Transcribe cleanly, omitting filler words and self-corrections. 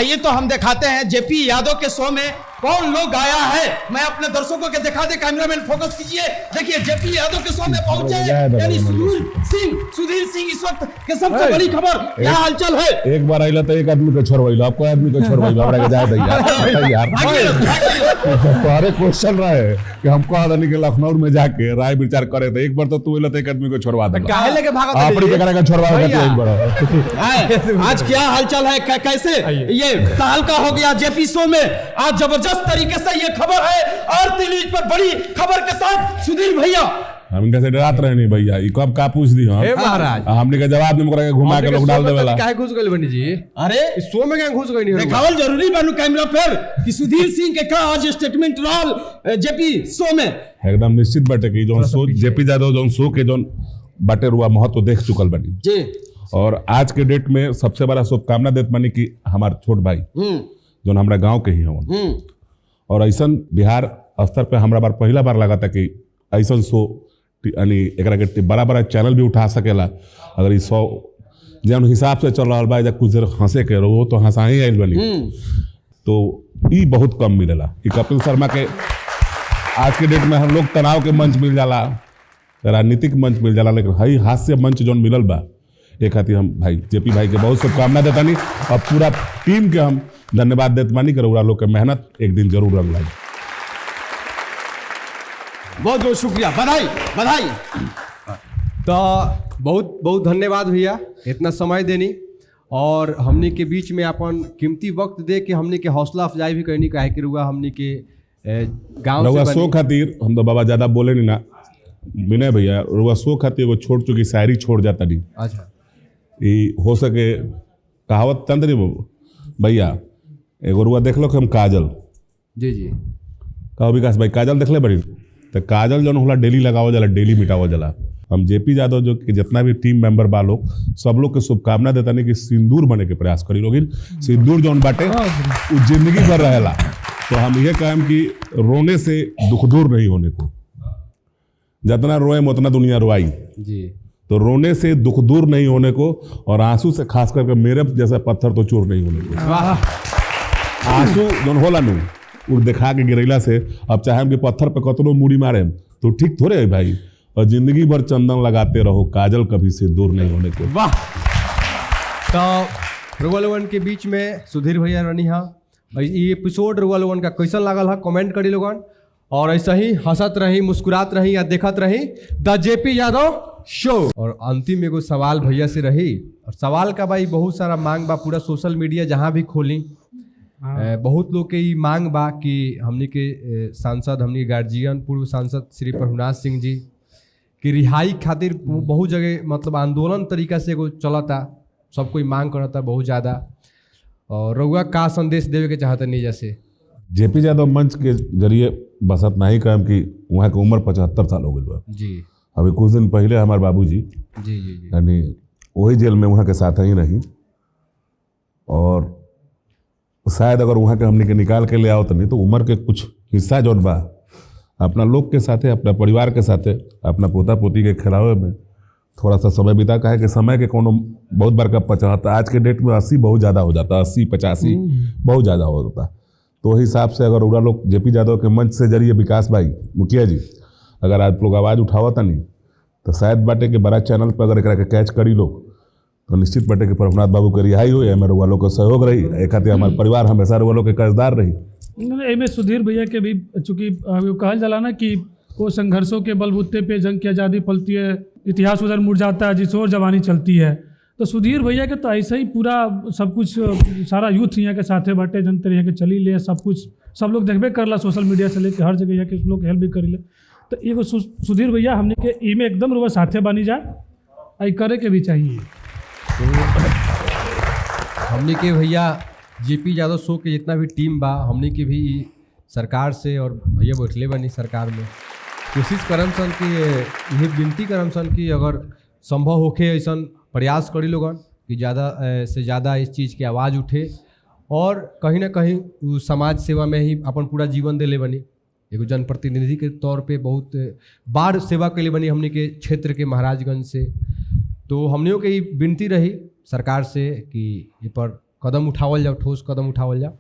आइए तो हम दिखाते हैं जेपी यादव के शो में कौन लोग आया है। मैं अपने दर्शकों के दिखा दे, कैमरामैन फोकस कीजिए। देखिए जेपी यादव के शो में पहुंचे यानी सुधीर सिंह इस वक्त के सबसे बड़ी खबर। क्या हालचाल है? एक बार आइला तो एक आदमी को छोड़वाइलो, आपको आदमी को छोड़वाइलो, हमरा के जाए दैया यार। तुम्हारे क्वेश्चन रहे कि हमको आदमी के लखनऊ में जाके राय विचार करे तो एक बार तो तू एक आदमी को छोड़वा दे। काहे लेके भागा? आपड़ी के करेगा छोड़वा देगा एक बार। आज क्या हालचाल है? कैसे ये तहलका हो गया जेपी शो में? आज जबरदस्त तरीके से ये खबर है आरती न्यूज़ पर बड़ी खबर के साथ सुधीर भैया। हम इनके से डरात रहे नहीं भैया, ई कब का पूछ दी हम महाराज हमने के जवाब नहीं मुकरा के घुमा के लोग डाल देवेला। काहे घुस गइल बनी जी? अरे इस शो में क्या घुस गइल नहीं? दिखावल जरूरी बानू कैमरा पर कि सुधीर सिंह के का आज स्टेटमेंट रहल जेपी शो में। एकदम निश्चित बाटे कि जोन शो जेपी यादव जोन शो के जोन बाटे रुआ महत्व देख चुकल बनी जी। और आज के डेट में सबसे बड़ा शुभकामना देत बनी कि हमार छोट भाई जोन हमरा गांव के ही हवन, और ऐसन बिहार स्तर पे हमरा बार पहला बार लगा था कि ऐसन शो यानी एकरा के बड़ा बड़ा चैनल भी उठा सकेला। अगर इस 100 जौन हिसाब से चल रहा बा या कुछ देर हंसे के रहो तो हंसा ही आइल बनी, तो ई बहुत कम मिलेला। कि कपिल शर्मा के आज के डेट में हम लोग तनाव के मंच मिल जाला, राजनीतिक मंच मिल जाला, लेकिन हई हास्य मंच जौन मिलल बा एक खातिर हम भाई जेपी भाई के बहुत शुभकामना देता नहीं और पूरा टीम के हम धन्यवाद देते मानी कर लोग के मेहनत एक दिन जरूर रंग लाई। बहुत बहुत शुक्रिया, बधाई बधाई। तो बहुत बहुत धन्यवाद भैया इतना समय देनी और हमने के बीच में अपन कीमती वक्त दे के हमने के हौसला अफजाई भी करनी काहे कि रुआ हमने के गांव रुआ से शो खातिर हम तो बाबा ज्यादा बोले नहीं ना विनय भैया, रुआ शो खातिर वो छोड़ चुकी शायरी छोड़ जाता नहीं। अच्छा ई हो सके कहावत तंत्री भैया एगो रुआ देख लो कि हम काजल जी जी कहो विकास भाई काजल देख ले बड़ी तो काजल जौन होला डेली लगाओ जाला, डेली मिटाओ जाला। हम जेपी यादव जो कि जितना भी टीम मेंबर बा लोग सब लोग के शुभकामना देता नहीं कि सिंदूर बने के प्रयास करी लोग। सिंदूर जौन बाटे वो जिंदगी भर रहेला, तो हम ये कहें कि रोने से दुख दूर नहीं होने को, जितना रोए उतना दुनिया रोआई जी। तो रोने से दुख दूर नहीं होने को और आंसू से खास करके मेरे जैसा पत्थर तो चूर नहीं होने को। आंसू जौन होला नु वो दिखा के गिरैला से अब चाहे हम कि पत्थर पे कतनो मूड़ी मारे तो ठीक थोड़े है भाई, और जिंदगी भर चंदन लगाते रहो काजल कभी से दूर नहीं होने को। वाह। तो रुगलवन के बीच में सुधीर भैया रनी हा, ये एपिसोड रुगलवन का कैसा लागल है कमेंट करी लोगन, और ऐसा ही हंसत रही मुस्कुरात रही या देखत रही द जेपी यादव शो। और अंतिम एगो सवाल भैया से रही, और सवाल का भाई बहुत सारा मांग बा, पूरा सोशल मीडिया जहाँ भी खोली बहुत लोग के ई मांग बा कि हमनी के सांसद हमनी के गार्जियन पूर्व सांसद श्री प्रभुनाथ सिंह जी की रिहाई खातिर बहुत जगह मतलब आंदोलन तरीका से एगो चलता, सब कोई मांग करता बहुत ज़्यादा। और रउआ का संदेश देवे के चाहता नहीं? जैसे जेपी यादव मंच के जरिए बस इतना ही कहम कि वहाँ की उम्र 75 साल हो गई बा जी। अभी कुछ दिन पहले हमारे बाबूजी जी जी जी यानी वही जेल में वहाँ के साथ ही रही, और शायद अगर वहाँ के हमने के निकाल के ले आओ तो नहीं तो उम्र के कुछ हिस्सा जो बा अपना लोग के साथे अपना परिवार के साथे अपना पोता पोती के खिलावे में थोड़ा सा समय बिता का है कि समय के कोनो बहुत बार का 75 आज के डेट में 80 बहुत ज़्यादा हो जाता, 80-85 बहुत ज़्यादा हो जाता। तो वही हिसाब से अगर उड़ा लोग जेपी यादव के मंच से जरिए विकास भाई मुखिया जी अगर आज लोग आवाज़ उठावता नहीं तो शायद बाटे के बड़ा चैनल पर अगर एक कैच करी लोग तो निश्चित बाटे कि प्रभुनाथ बाबू के रिहाई हो या मेरे वालों का सहयोग रही, एक खातिर हमारे परिवार हमेशा वालों के कर्जदार रही। एमे सुधीर भैया के भी चूँकि कहल जाला ना कि वो संघर्षों के बलबूते पे जंग की आज़ादी पलती है, इतिहास उधर मुड़ जाता है जिस ओर जवानी चलती है। तो सुधीर भैया के तो ऐसे ही पूरा सब कुछ सारा यूथ यहाँ के साथे बाटे जनते यहाँ के चली ले सब कुछ सब लोग देखबे करला सोशल मीडिया से लेके हर जगह यहाँ के लोग हेल्प भी करी ले। तो एगो सुधीर भैया हमने के ई में एकदम रुआ साथे बनी जाए आई करे के भी चाहिए। हमने के भैया जेपी यादव शो के जितना भी टीम बा हमने के भी सरकार से और भैया बैठले बनी सरकार में कोशिश करम सन कि ये विनती करम सन कि अगर संभव होके ऐसा प्रयास करी लोगन कि ज़्यादा से ज़्यादा इस चीज़ की आवाज़ उठे, और कहीं ना कहीं समाज सेवा में ही अपन पूरा जीवन दिले बनी। एगो जनप्रतिनिधि के तौर पे बहुत बार सेवा के लिए बनी हमने के क्षेत्र के महाराजगंज से। तो हमनियों के विनती रही सरकार से कि ये पर कदम उठावल जाओ, ठोस कदम उठावल जाओ।